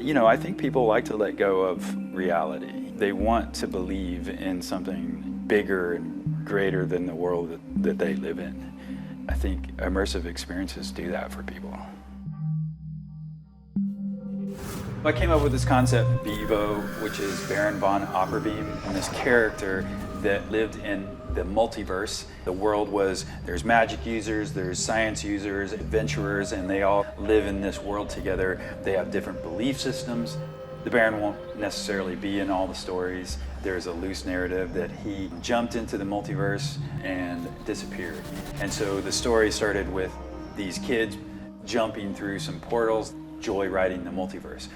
I think people like to let go of reality. They want to believe in something bigger and greater than the world that they live in. I think immersive experiences do that for people. I came up with this concept, BVOE, which is Baron von Opperbean, and this character that lived in the multiverse. The world was, there's magic users, there's science users, adventurers, and they all live in this world together. They have different belief systems. The Baron won't necessarily be in all the stories. There's a loose narrative that he jumped into the multiverse and disappeared. And so the story started with these kids jumping through some portals, joyriding the multiverse.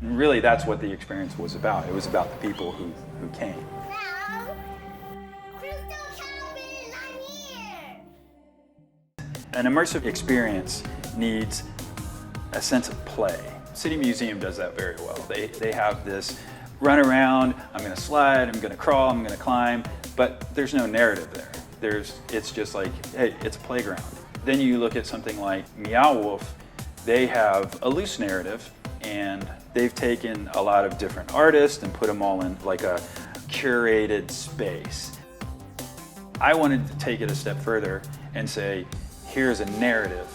And really, that's what the experience was about. It was about the people who came. An immersive experience needs a sense of play. City Museum does that very well. They have this run around, I'm gonna slide, I'm gonna crawl, I'm gonna climb, but there's no narrative there. It's just like, hey, it's a playground. Then you look at something like Meow Wolf, they have a loose narrative, and they've taken a lot of different artists and put them all in like a curated space. I wanted to take it a step further and say, here's a narrative.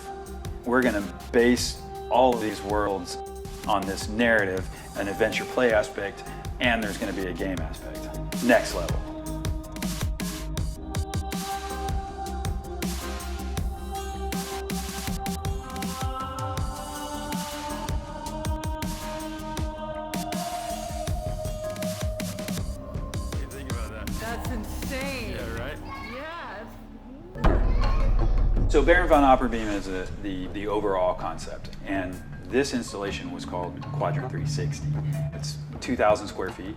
We're gonna base all of these worlds on this narrative, an adventure play aspect, and there's gonna be a game aspect. Next level. That's insane. Yeah, right? Yes. So Baron von Opperbean is the overall concept, and this installation was called Quadrant 360. It's 2,000 square feet,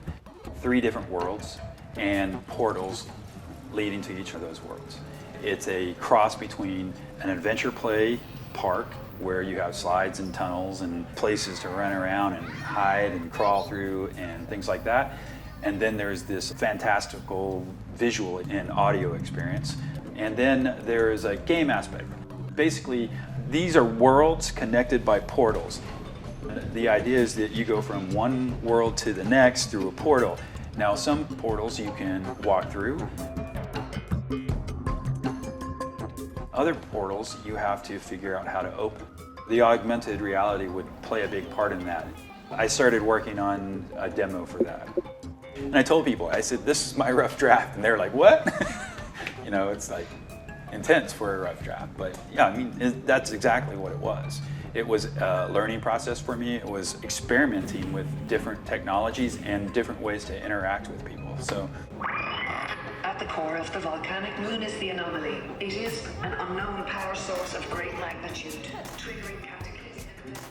3 different worlds, and portals leading to each of those worlds. It's a cross between an adventure play park where you have slides and tunnels and places to run around and hide and crawl through and things like that. And then there's this fantastical visual and audio experience. And then there is a game aspect. Basically, these are worlds connected by portals. The idea is that you go from one world to the next through a portal. Now, some portals you can walk through. Other portals you have to figure out how to open. The augmented reality would play a big part in that. I started working on a demo for that. And I told people, I said, this is my rough draft. And they're like, what? It's like intense for a rough draft. But yeah, I mean, that's exactly what it was. It was a learning process for me. It was experimenting with different technologies and different ways to interact with people. So, at the core of the volcanic moon is the anomaly. It is an unknown power source of great magnitude, triggering cataclysmic events.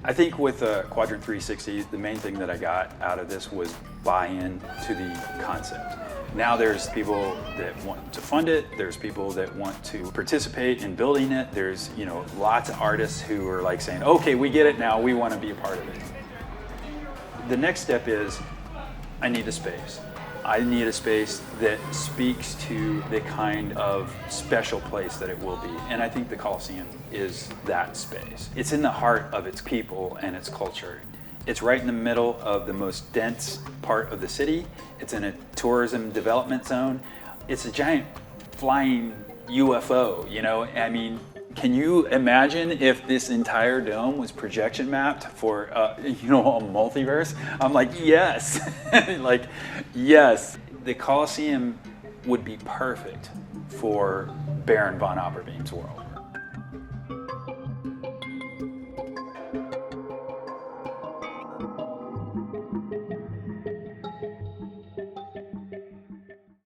I think with Quadrant 360, the main thing that I got out of this was buy-in to the concept. Now there's people that want to fund it, there's people that want to participate in building it, there's lots of artists who are like saying, okay, we get it now, we want to be a part of it. The next step is, I need a space. I need a space that speaks to the kind of special place that it will be. And I think the Coliseum is that space. It's in the heart of its people and its culture. It's right in the middle of the most dense part of the city. It's in a tourism development zone. It's a giant flying UFO, I mean, can you imagine if this entire dome was projection mapped for, a multiverse? I'm like, yes, yes. The Coliseum would be perfect for Baron von Opperbean's world.